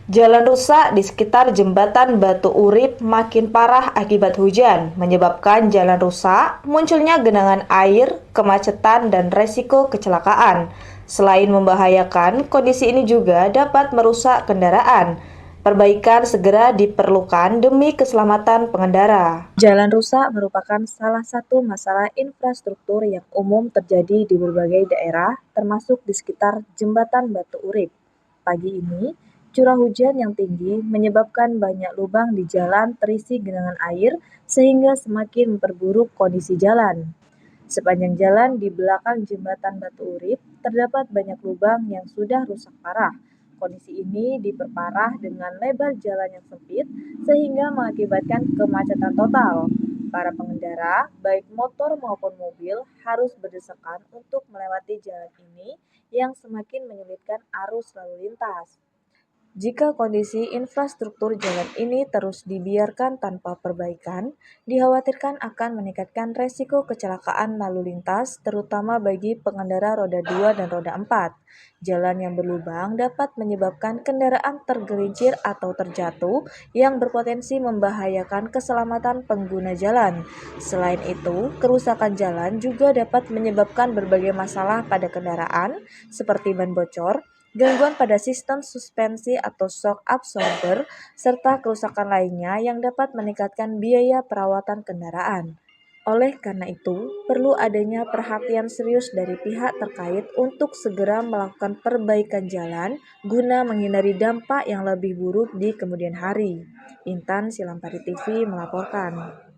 Jalan rusak di sekitar jembatan Batu Urip makin parah akibat hujan, menyebabkan jalan rusak, munculnya genangan air, kemacetan, dan resiko kecelakaan. Selain membahayakan, kondisi ini juga dapat merusak kendaraan. Perbaikan segera diperlukan demi keselamatan pengendara. Jalan rusak merupakan salah satu masalah infrastruktur yang umum terjadi di berbagai daerah, termasuk di sekitar jembatan Batu Urip. Pagi ini, curah hujan yang tinggi menyebabkan banyak lubang di jalan terisi genangan air sehingga semakin memperburuk kondisi jalan. Sepanjang jalan di belakang jembatan Batu Urip terdapat banyak lubang yang sudah rusak parah. Kondisi ini diperparah dengan lebar jalan yang sempit sehingga mengakibatkan kemacetan total. Para pengendara, baik motor maupun mobil, harus berdesakan untuk melewati jalan ini yang semakin menyulitkan arus lalu lintas. Jika kondisi infrastruktur jalan ini terus dibiarkan tanpa perbaikan, dikhawatirkan akan meningkatkan resiko kecelakaan lalu lintas, terutama bagi pengendara roda 2 dan roda 4. Jalan yang berlubang dapat menyebabkan kendaraan tergelincir atau terjatuh yang berpotensi membahayakan keselamatan pengguna jalan. Selain itu, kerusakan jalan juga dapat menyebabkan berbagai masalah pada kendaraan, seperti ban bocor, gangguan pada sistem suspensi atau shock absorber, serta kerusakan lainnya yang dapat meningkatkan biaya perawatan kendaraan. Oleh karena itu, perlu adanya perhatian serius dari pihak terkait untuk segera melakukan perbaikan jalan guna menghindari dampak yang lebih buruk di kemudian hari. Intan Silampari TV melaporkan.